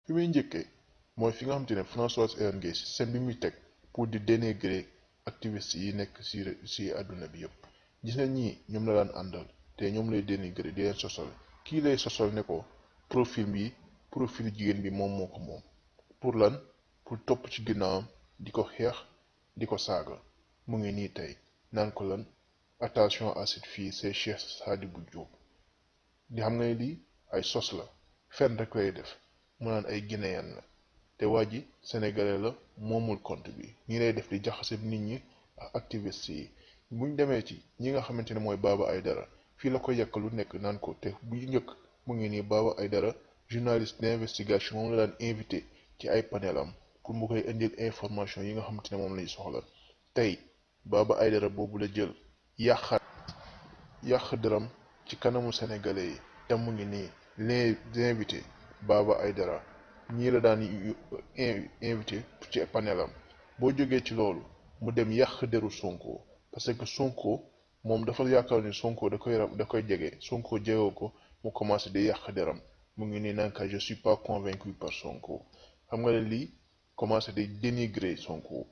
fi muy njëkkee mooy fi nga xamante ne Françoise Hélène Guèye système bi muy teg pour di dénigrer activistes yi nekk si àdduna bi yëpp gis nga ñii ñoom la daan àndal te ñoom lay dénigrer di leen sosal kii lay sosal ne ko profil jigéen bi moom moo ko moom pour lan pour topp ci ginnaawam di ko xeex di ko saaga mu ngi nii tey naan ko lan attention à cette fille c'est Cheikh Sadibou Diop di xam nga ne lii ay sos la fenn rek lay def mu naan ay guinéen la te waa ji sénégalais la moomul compte bi ñi lay def di jaxase nit ñi ak activiste yi buñ demee ci ñi nga xamante ne mooy Baba Aïdara fii la ko yekk lu nekk naan ko te bu njëkk mu ngi nii Baba Aïdara journaliste d'investigation moom la daan invité ci ay panelam pour mu koy indil information yi nga xamante ne moom lay soxla tey Baba Aïdara boobu la jël yàq dërëm ci kanamu sénégalais yi te mu ngi nii les invités Baba Aïdara ñii la daan invité ci panelam boo jógee ci loolu mu dem yàq deru Sonko parce que Sonko moom dafa yaakaar ni Sonko da koy jege Sonko jegoo ko mu commencé di yàq deram mu ngi nii naan je suis pas convaincu par Sonko xam nga ne lii commencé di dénigrer Sonko.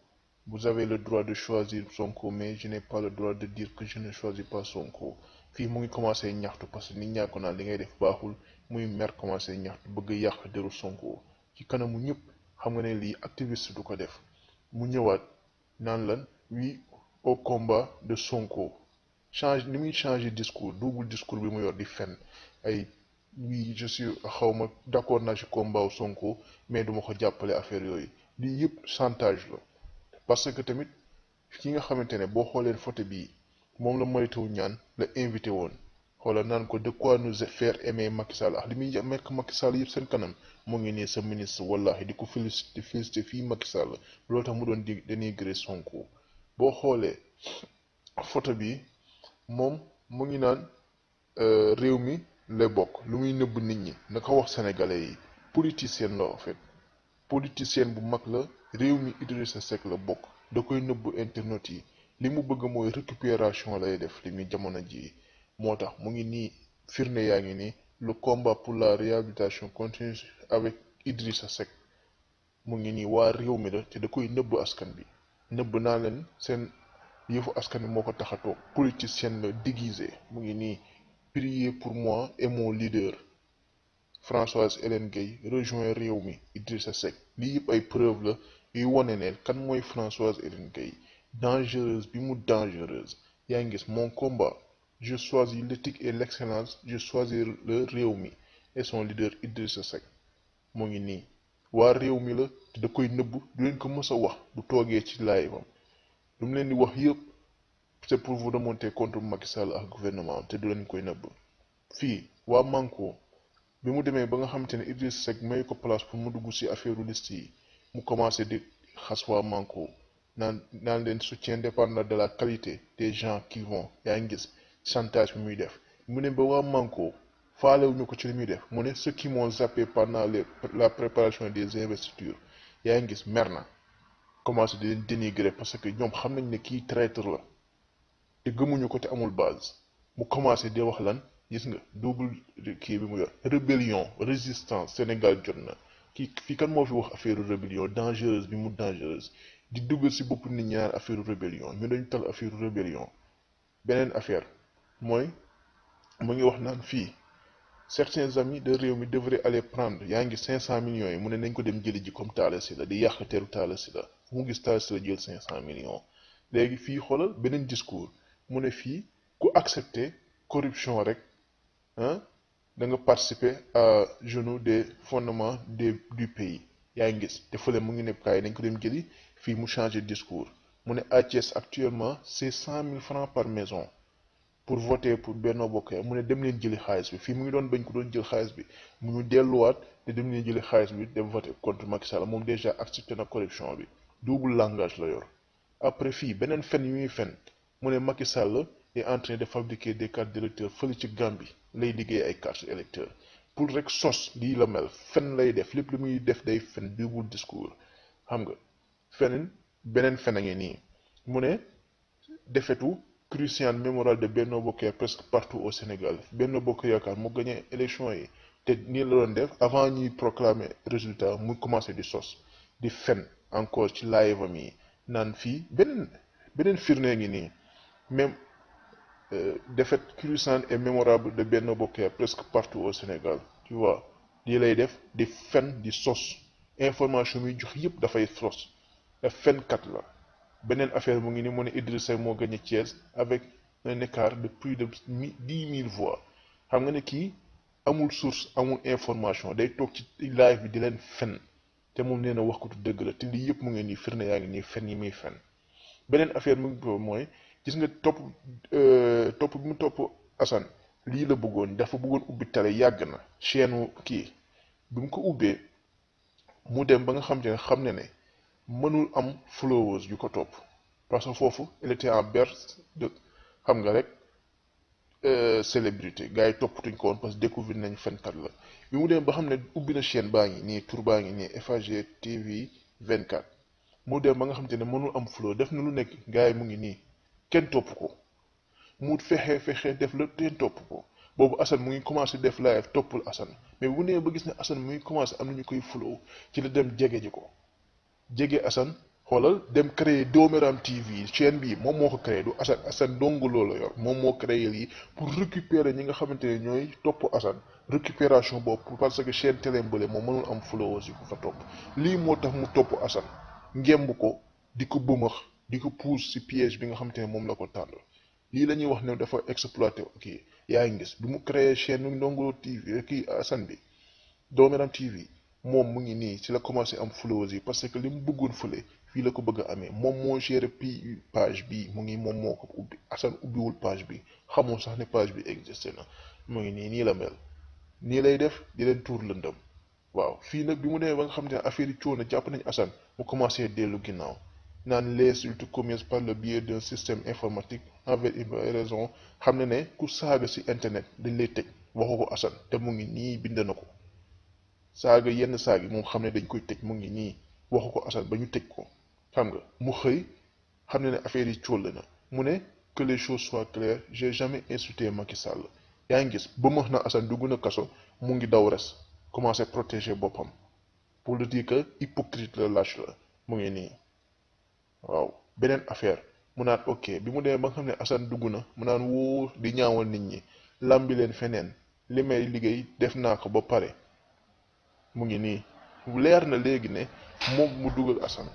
Vous avez le droit de choisir Sonko mais je n'ai pas le droit de dire que je ne choisis pas Sonko fii mu ngi commencé ñaxtu parce que nit ñaa ko naan li ngay def baaxul muy mer commencé ñaxtu bëgg yàq deru Sonko ci kanamu ñëpp xam nga ne lii activiste du ko def mu ñëwaat naan lan oui au combat de Sonko ni muy changer discours double discours bi mu yor di fen ay oui je suis xawma d'accord naa ci combat wu Sonko mais duma ko jàppale affaire yooyu lii yëpp chantage la. parce que tamit ki nga xamante ne boo xoolee photo bii moom la moytuwu ñaan la invité woon xoolal naan ko de quoi nous faire aimer Macky Sall li muy mekk Macky Sall yëpp seen kanam mu ngi nii sa ministre wallahi di ko félicité fii Macky Sall loolu tax mu doon di dénigrer Sonko boo xoolee photo bi moom mu ngi naan réew mi lay bokk lu muy nëbb nit ñi na ko wax sénégalais yi politicien la en fait politicien bu mag la réew mi Idrissa Seck la bokk da koy nëbb internet yi li mu bëgg mooy récupération lay def li muy jamono ji moo tax mu ngi nii firnde yaa ngi nii le combat pour la réhabilitation continue avec Idrissa Seck mu ngi nii waa réew mi la te da koy nëbb askan bi nëbb naa leen seen yëfu askan bi moo ko tax a toog politicien la déguisé mu ngi nii priez pour moi et mon leader Françoise Hélène Guèye rejoint réew mi Idrissa Seck lii yëpp ay preuve la yuy wone ne kan mooy Françoise Hélène Guèye dangereuse bi mu dangereuse yaa ngi gis mon combat je choisis l'éthique et l'excellence je choisis le réew mi et son leader Idrissa Seck mu ngi nii waa réew mi la te da koy nëbb du leen ko mës a wax bu toogee ci live am lu mu leen di wax yëpp c'est pour vous remonter contre Macky Sall ak gouvernement am te du leen koy nëbb fii waa Manko bi mu demee ba nga xamante ne Idriss Seck may ko place pour mu dugg ci affaire liste yi mu commencé di xas waa Manko naan leen soutien dépendant de la qualité des gens qui vont yaa ngi gis chantage bi muy def mu ne ba waa Manko faalewuñu ko ci li muy def mu ne ceux qui m'ont zappé pendant la préparation des investitures yaa ngi gis mer na commencé di leen dénigrer parce que ñoom xam nañ ne kii traître la te gëmuñu ko te amul base mu commencé di wax lan gis nga double kii bi mu yor rébellion résistance Sénégal jot na kii fii kan moo fi wax affaire rébellion dangereuse bi mu dangereuse di duggal ci bopp nit ñi naan affaire rébellion ñu dañu tal affaire rébellion beneen affaire mooy mu ngi wax naan fii certains amis de réew mi devraient aller prendre yaa ngi 500 millions yi mu ne nañ ko dem jëli ji comme Talla Sylla di yàq teru Talla Sylla mu gis Talla Sylla jël 500 millions léegi fii xoolal beneen discours mu ne fii ku accepter corruption rek da nga participer à genoux des fondements du pays yaa ngi gis te fële mu ngi ne kaay dañ ko dem jëli fii mu changer discours mu ne à Thiès actuellement c'est 100 000 francs par maison pour voter pour Benno Bokk Yaakaar mu ne dem leen jëli xaalis bi fii mu ngi doon bañ ko doon jël xaalis bi mu ñu delluwaat te dem leen jëli xaalis bi dem voter contre Macky Sall moom déjà accepté na corruption bi double langage la yor après fii beneen fen yu muy fen mu ne Macky Sall est en train de fabriquer des cartes d'électeurs fële ci Gambie lay liggéey ay cartes électeurs pour rek sos lii la mel fen lay def lépp lu muy def day fen double discours xam nga beneen fen a ngi nii mu ne defetu crucial mémorale de Benno Bokk Yaakaar presque partout au Sénégal Benno Bokk Yaakaar mu gagné élection yi te nii la doon def avant ñuy proclamer résultat muy commencé di sos di fen encore ci live am yi naan fii beneen firnde ngi nii même défaite cruciale et mémorable de Benno Bokk Yaakaar presque partout au Sénégal tu vois lii lay def di fen di sos information yi jox yëpp dafay sos daf fenkat la beneen affaire mu ngi ni mu ne Idrissa moo gagné Thiès avec un écart de plus de 10 000 voix xam nga ne kii amul source amul information day toog ci live bi di leen fen te moom nee na wax ko tu dëgg la te lii yëpp mu ngi nii firnde yaa ngi nii fen yi muy fen beneen affaire mu ngi ko mooy gis nga topp bi mu topp Assane lii la bëggoon dafa bëggoon ubbi télé yàgg na chaîne kii bi mu ko ubbee mu dem ba nga xam ne ne mënul am followers yu ko topp parce que foofu il était en berce de xam nga rek célébrité gars yi toppatuñ ko woon parce que découvrir nañ fenkat la bi mu dem ba xam ne ubbi na chaîne baa ngi nii tur baa ngi nii FAG TV 24 mu dem ba nga xam te ne mënul am flow def na lu nekk gars yi mu ngi nii kenn topp ko mu fexe def la kenn topp ko boobu Assane mu ngi commencé def live toppul Assane mais bu nee ba gis ne Assane mu ngi commencé am na ñu koy flow ci la dem jege ji ko jege Assane xoolal dem créer Dooméram TV chaîne bii moom moo ko créé du Assane dong loolu la yor moom moo créé lii pour récupérer ñi nga xamante ne ñooy topp Assane récupération boobu parce que chaîne télé mbële moom mënul am followers yi ko fa topp lii moo tax mu topp Assane ngemb ko di ko bëmax di ko pousse ci piège bi nga xamante ne moom la ko tànn lii la ñuy wax ne dafa exploité kii yaa ngi gis bi mu créé chaîne Ndongo Lo TV kii Assane bi Dooméram TV moom mu ngi nii ci la commencé am followers yi parce que li mu bëggoon fële fii la ko bëgg a amee moom moo géré page bi mu ngi moom moo ko ubbi Assane ubbiwul page bi xamul sax ne page bi existé na mu ngi nii la mel nii lay def di leen tuur lëndëm waaw fii nag bi mu demee ba nga xam ne affaire yi coono jàpp nañ Assane mu commencé dellu ginnaaw naan les insultes commises par le biais d'un système informatique envers une raison xam ne ku saaga ci internet dañ lay tëj waxu ko Assane te mu ngi nii bind na ko saaga yenn saag yi moom xam ne dañ koy tëj mu ngi nii waxu ko Assane ba ñu tëj ko xam nga mu xëy xam ne affaire yi cóol na mu ne que les choses soient claires j'ai jamais insulté Macky Sall yaa ngi gis ba mu wax na Assane dugg na kaso mu ngi daw res commencé protéger boppam pour le dire que hypocrite la lâche la mu ngi nii waaw beneen affaire mu naan ok bi mu demee ba nga xam ne Assane dugg na mu naan wóor di ñaawal nit ñi làmbi leen feneen li may liggéey def naa ko ba pare mu ngi nii leer na léegi ne moom mu dugal Assane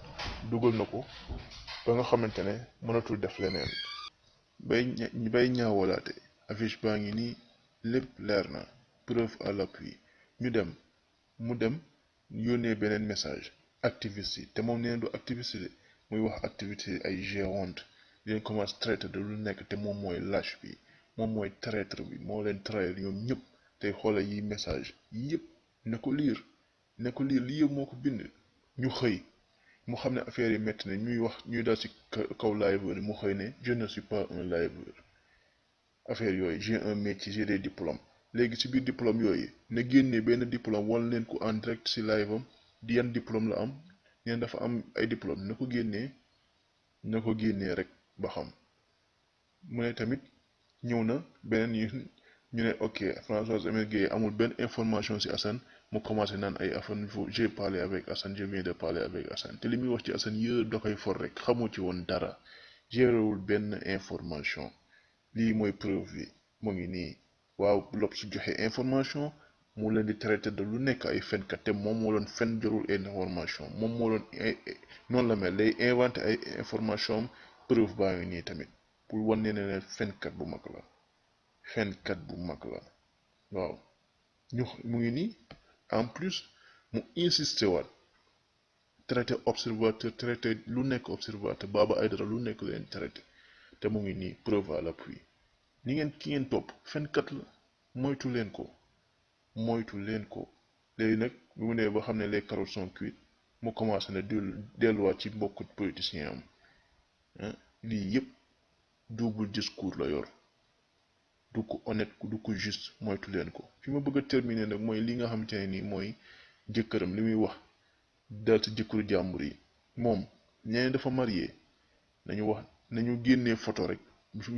dugal na ko ba nga xamante ne mënatul def leneen bay ñaawalaate affiche baa ngi nii lépp leer na preuve à l'appui mu dem yónnee beneen message activiste yi te moom nee du activiste de muy wax activité ay géronte di leen commencé traité de lu nekk te moom mooy lâche bi moom mooy traître bi moo leen trahir ñoom ñëpp tey xoola yi message yi yëpp ne ko liir lii yëpp moo ko bind ñu xëy mu xam ne affaire yi métti na ñuy dal ci kaw liveur yi mu xëy ne je ne suis pas un liveur affaire yooyu j'ai un métier j'ai des diplômes léegi ci biir diplôme yooyu ne génnee benn diplôme wala leen ko en direct ci live am di yan diplôme la am neen dafa am ay diplôme na ko génnee rek ba xam mu ne tamit ñëw na beneen ñu ne ok Françoise Aimé Gueye amul benn information ci Assane mu commencé naan ay affaire j'ai parlé avec Assane je viens de parler avec Assane te li muy wax ci Assane yëpp da koy for rek xamoo ci woon dara géréwul benn information lii mooy preuve bi mu ngi nii waaw L'Obs su joxe information mu leen di traité de lu nekk ay fenkat te moom moo doon fen jorul information moom moo doon noonu la mel day inventé ay information preuve baa ngi nii tamit pour wan ne fenkat bu mag la waaw mu ngi nii en plus mu insisté waat traité observateur traité lu nekk observateur Baba Aïdara lu nekk leen traité te mu ngi nii preuve à l'appui ki ngeen topp fenkat la moytu leen ko léegi nag bi mu nee ba xam ne les carottes sont cuites mu commencé na delluwaat ci mbokku politicien am lii yëpp double discours la yor du ko honnête du ko juste moytu leen ko fi ma bëgg a terminer nag mooy li nga xamante ne nii mooy jëkkëram li muy wax dal ci jëkkëru jàmbur yi moom ñeneen dafa marié nañu génnee photo rek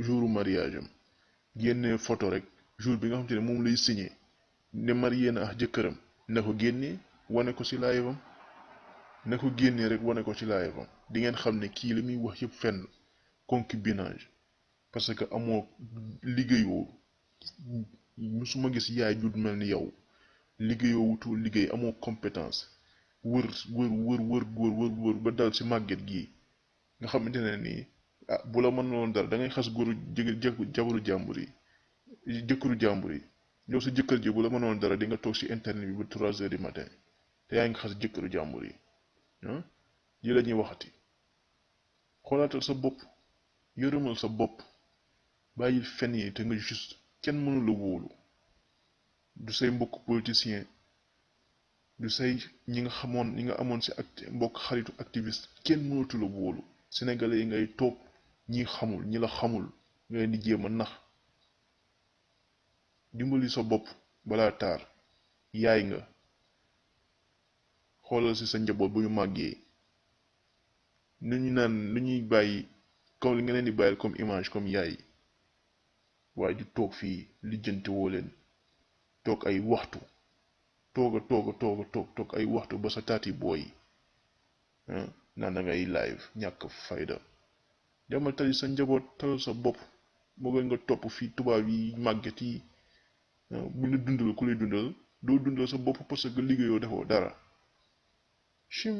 jouru mariage am génnee photo rek jour bi nga xamante ne moom lay signé ne marié na ak jëkkëram na ko génnee wane ko ci live am na ko génnee rek wane ko ci live am di ngeen xam ne kii li muy wax yëpp fenn concubinage parce que amoo liggéeyoo musuma gis yaay ju mel ni yow liggéeyoo wutu liggéey amoo compétence wër wër ba dal ci màgget gii nga xamante ne nii ah bu la mën loon dara da ngay xas góoru jabaru jàmbur yi jëkkëru jàmbur yi yow sa jëkkër ji bu la mënoon dara di nga toog ci internet bi ba 3 heures du matin te yaa ngi xas jëkkëru jàmbur yi ah yi la ñuy waxati xoolaatal sa bopp yërëmal sa bopp bàyyil fen yi te nga juste kenn mënu la wóolu du say mbokk politicien du say ñi nga amoon ci mbokk xaritu activiste kenn mënatu la wóolu sénégalais yi ngay toog ñi xamul ñi la xamul ngay di jéem a nax dimbali sa bopp balaa taar yaay nga xoolal ci sa njaboot bu ñu màggee nu ñu naan lu ñuy bàyyi comme li nga leen di bàyyil comme image comme yaay waaye di toog fii lijjanti woo leen toog ay waxtu toog ay waxtu ba sa taati booy naan da ngay live ñàkk fayda demal tali sa njaboot talal sa bopp moo gën nga topp fii tubaab yi màgget yi bu la dundal ku lay dundal doo dundal sa bopp parce que liggéeyoo defoo dara chim